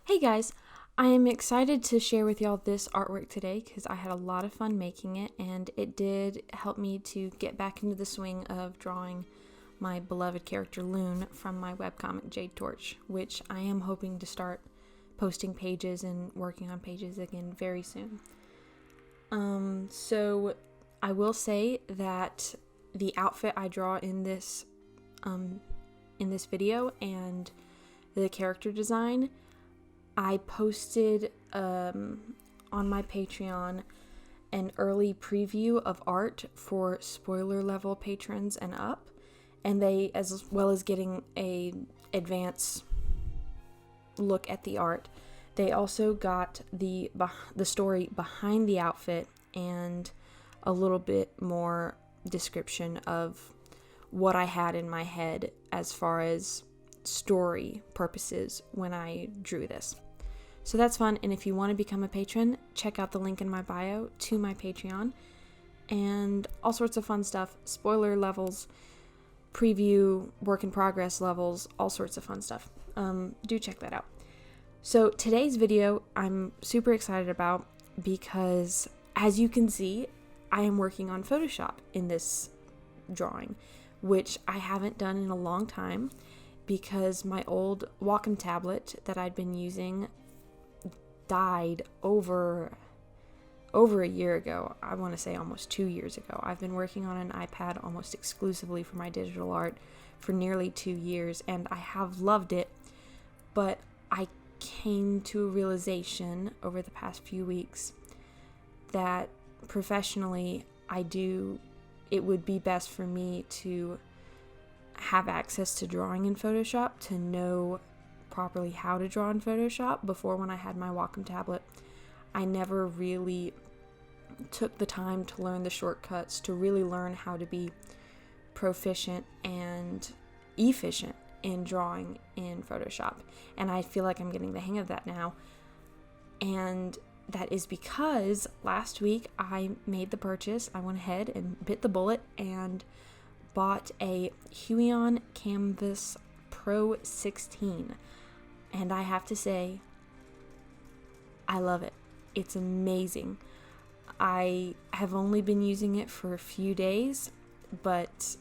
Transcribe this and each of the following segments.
Hey guys, I am excited to share with y'all this artwork today because I had a lot of fun making it, and it did help me to get back into the swing of drawing my beloved character Lune from my webcomic Jade Torch, which I am hoping to start posting pages and working on pages again very soon. So I will say that the outfit I draw in this video and the character design, I posted on my Patreon an early preview of art for spoiler level patrons and up, and they, as well as getting a advance look at the art, they also got the story behind the outfit and a little bit more description of what I had in my head as far as story purposes when I drew this. So that's fun, and if you want to become a patron, check out the link in my bio to my Patreon, and all sorts of fun stuff, spoiler levels, preview, work in progress levels, all sorts of fun stuff. Do check that out. So today's video I'm super excited about because, as you can see, I am working on Photoshop in this drawing, which I haven't done in a long time because my old Wacom tablet that I'd been using died over a year ago. I want to say almost 2 years ago. I've been working on an iPad almost exclusively for my digital art for nearly 2 years, and I have loved it, but I came to a realization over the past few weeks that professionally it would be best for me to have access to drawing in Photoshop, to know properly how to draw in Photoshop. Before, when I had my Wacom tablet, I never really took the time to learn the shortcuts, to really learn how to be proficient and efficient in drawing in Photoshop. And I feel like I'm getting the hang of that now. And that is because last week I made the purchase. I went ahead and bit the bullet and bought a Huion Kamvas Pro 16. And I have to say, I love it. It's amazing. I have only been using it for a few days, but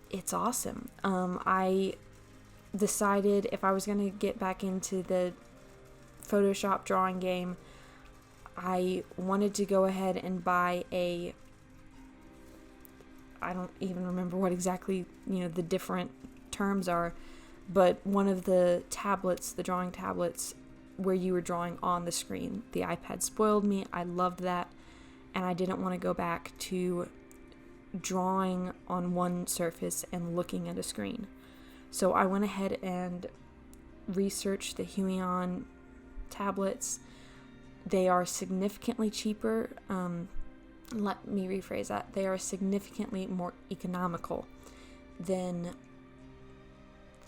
it's awesome. I decided if I was going to get back into the Photoshop drawing game, I wanted to go ahead and buy I don't even remember what exactly, the different terms are, but one of the tablets, the drawing tablets, where you were drawing on the screen. The iPad spoiled me. I loved that, and I didn't want to go back to drawing on one surface and looking at a screen. So I went ahead and researched the Huion tablets. They are significantly cheaper. Let me rephrase that. They are significantly more economical than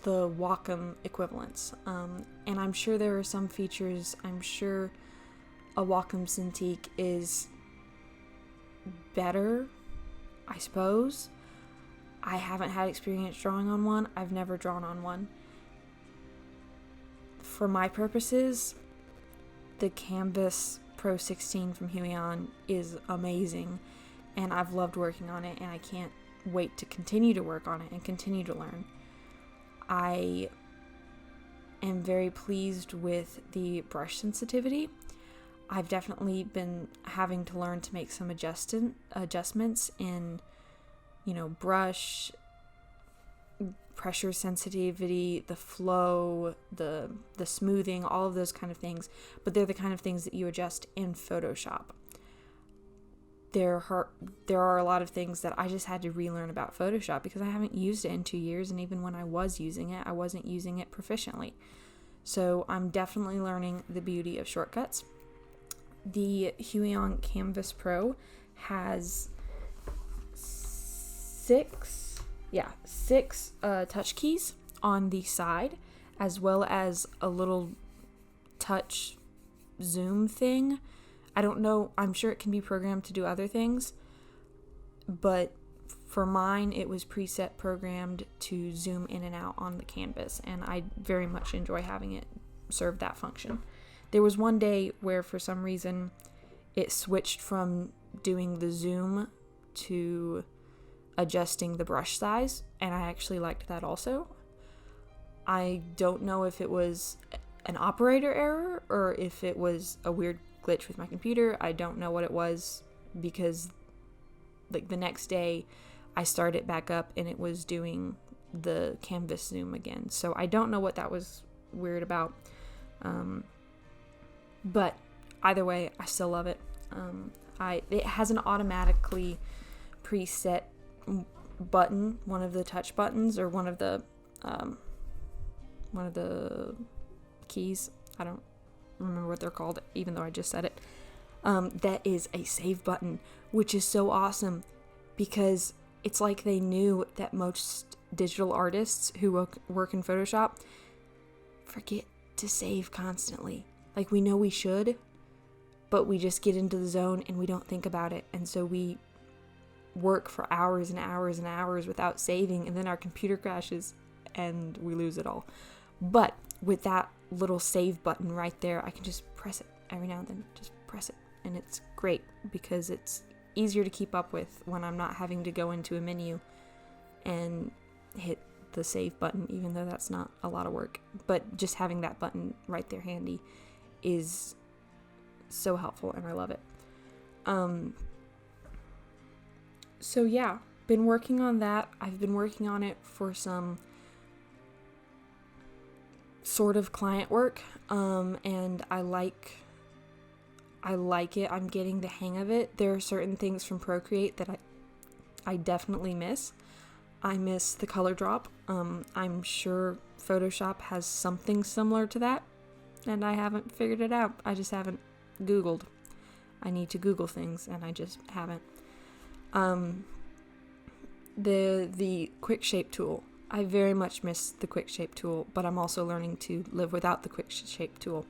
the Wacom equivalents. And I'm sure there are some features. I'm sure a Wacom Cintiq is better, I suppose. I haven't had experience drawing on one. I've never drawn on one. For my purposes, the Kamvas Pro 16 from Huion is amazing, and I've loved working on it, and I can't wait to continue to work on it and continue to learn. I am very pleased with the brush sensitivity. I've definitely been having to learn to make some adjustments in, brush, pressure sensitivity, the flow, the smoothing, all of those kind of things, but they're the kind of things that you adjust in Photoshop. There are a lot of things that I just had to relearn about Photoshop because I haven't used it in 2 years, and even when I was using it, I wasn't using it proficiently. So I'm definitely learning the beauty of shortcuts. The Huion Kamvas Pro has six touch keys on the side, as well as a little touch zoom thing. I don't know, I'm sure it can be programmed to do other things, but for mine, it was preset programmed to zoom in and out on the canvas, and I very much enjoy having it serve that function. There was one day where for some reason it switched from doing the zoom to adjusting the brush size, and I actually liked that also. I don't know if it was an operator error or if it was a weird glitch with my computer. I don't know what it was, because like the next day I started it back up and it was doing the canvas zoom again. So I don't know what that was weird about. But either way, I still love it. It has an automatically preset button, one of the touch buttons, or one of the keys. I don't remember what they're called, even though I just said it. That is a save button, which is so awesome, because it's like they knew that most digital artists who work in Photoshop forget to save constantly. Like, we know we should, but we just get into the zone and we don't think about it. And so we work for hours and hours and hours without saving, and then our computer crashes and we lose it all. But with that little save button right there, I can just press it every now and then, just press it. And it's great because it's easier to keep up with when I'm not having to go into a menu and hit the save button, even though that's not a lot of work. But just having that button right there handy is so helpful, and I love it. So yeah, been working on that. I've been working on it for some sort of client work, and I like it. I'm getting the hang of it. There are certain things from Procreate that I definitely miss. I miss the color drop. I'm sure Photoshop has something similar to that, and I haven't figured it out. I just haven't Googled. I need to Google things, and I just haven't. The quick shape tool. I very much miss the quick shape tool, but I'm also learning to live without the quick shape tool.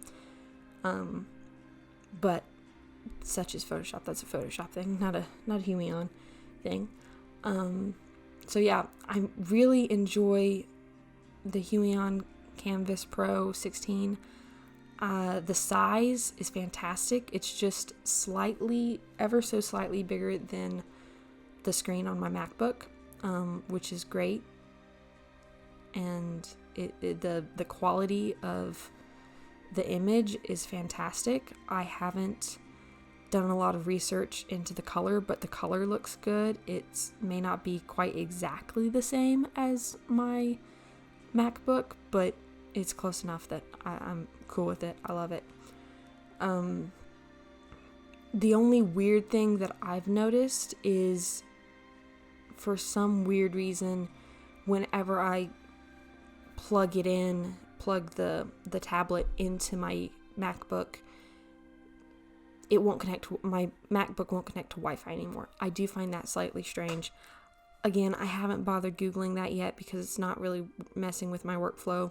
But such is Photoshop. That's a Photoshop thing, not a Huion thing. So yeah, I really enjoy the Huion Kamvas Pro 16. The size is fantastic. It's just ever so slightly bigger than the screen on my MacBook, which is great. And the quality of the image is fantastic. I haven't done a lot of research into the color, but the color looks good. It may not be quite exactly the same as my MacBook, but it's close enough that I'm cool with it. I love it. The only weird thing that I've noticed is, for some weird reason, whenever I plug the tablet into my MacBook, my MacBook won't connect to Wi-Fi anymore. I do find that slightly strange. Again, I haven't bothered Googling that yet because it's not really messing with my workflow.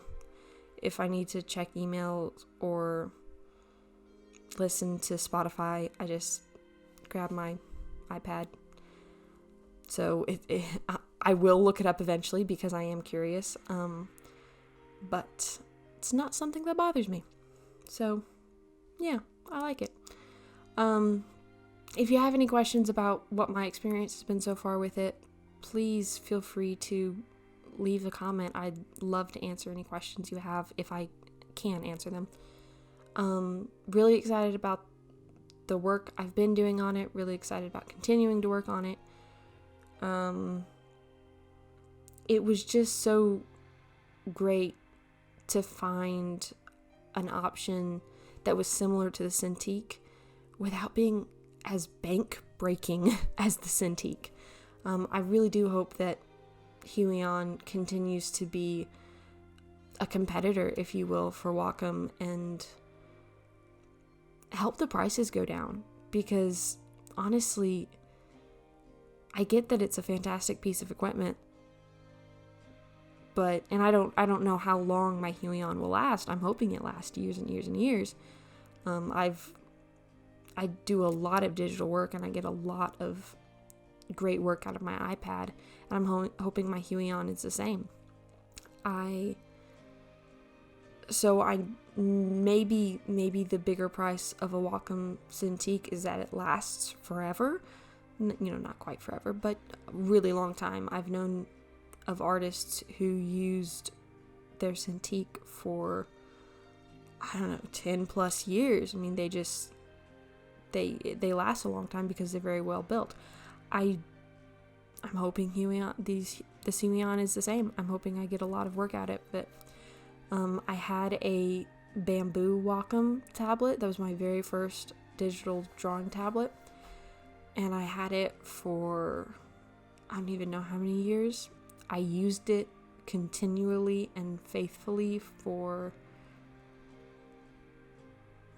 If I need to check emails or listen to Spotify, I just grab my iPad. So I will look it up eventually because I am curious. But it's not something that bothers me. So yeah, I like it. If you have any questions about what my experience has been so far with it, please feel free to leave a comment. I'd love to answer any questions you have if I can answer them. Really excited about the work I've been doing on it. Really excited about continuing to work on it. It was just so great to find an option that was similar to the Cintiq without being as bank breaking as the Cintiq. I really do hope that Huion continues to be a competitor, if you will, for Wacom, and help the prices go down, because honestly, I get that it's a fantastic piece of equipment, and I don't know how long my Huion will last. I'm hoping it lasts years and years and years. I do a lot of digital work, and I get a lot of great work out of my iPad, and I'm hoping my Huion is the same. Maybe the bigger price of a Wacom Cintiq is that it lasts forever. Not quite forever, but a really long time. I've known of artists who used their Cintiq for, 10 plus years. I mean, they last a long time because they're very well built. I'm hoping this Huion is the same. I'm hoping I get a lot of work out of it. I had a bamboo Wacom tablet. That was my very first digital drawing tablet. And I had it for, I don't even know how many years. I used it continually and faithfully for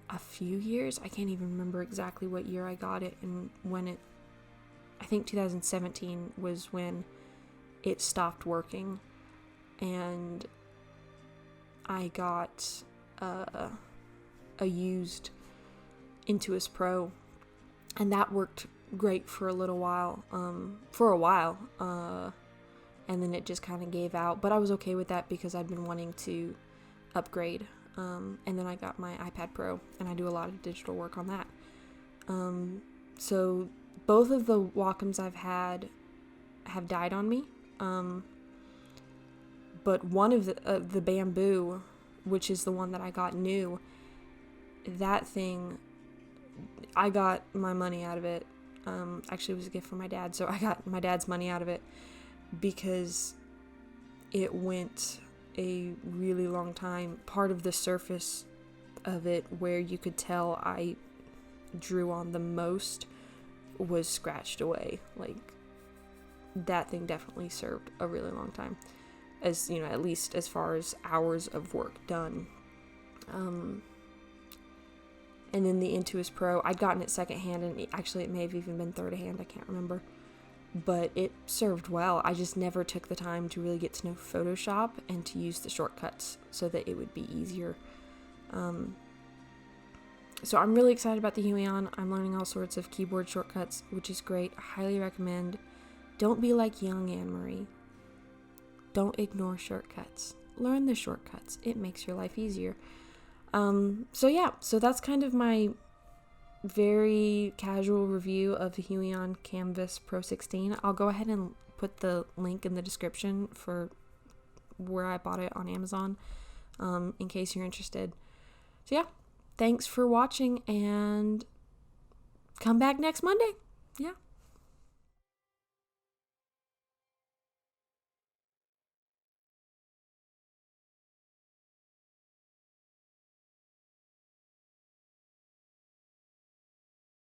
a few years. I can't even remember exactly what year I got it and when I think 2017 was when it stopped working, and I got a used Intuos Pro, and that worked great for a while, and then it just kind of gave out, but I was okay with that because I'd been wanting to upgrade, and then I got my iPad Pro, and I do a lot of digital work on that. So both of the Wacoms I've had have died on me, but one of the bamboo, which is the one that I got new, that thing, I got my money out of it. Actually, it was a gift from my dad, so I got my dad's money out of it because it went a really long time. Part of the surface of it where you could tell I drew on the most was scratched away. Like, that thing definitely served a really long time, as at least as far as hours of work done. And then the Intuos Pro, I'd gotten it secondhand, and it may have even been third-hand, I can't remember. But it served well. I just never took the time to really get to know Photoshop and to use the shortcuts so that it would be easier. So I'm really excited about the Huion. I'm learning all sorts of keyboard shortcuts, which is great. I highly recommend. Don't be like young Anne-Marie. Don't ignore shortcuts. Learn the shortcuts. It makes your life easier. So that's kind of my very casual review of the Huion Kamvas Pro 16. I'll go ahead and put the link in the description for where I bought it on Amazon, in case you're interested. So yeah, thanks for watching, and come back next Monday. Yeah.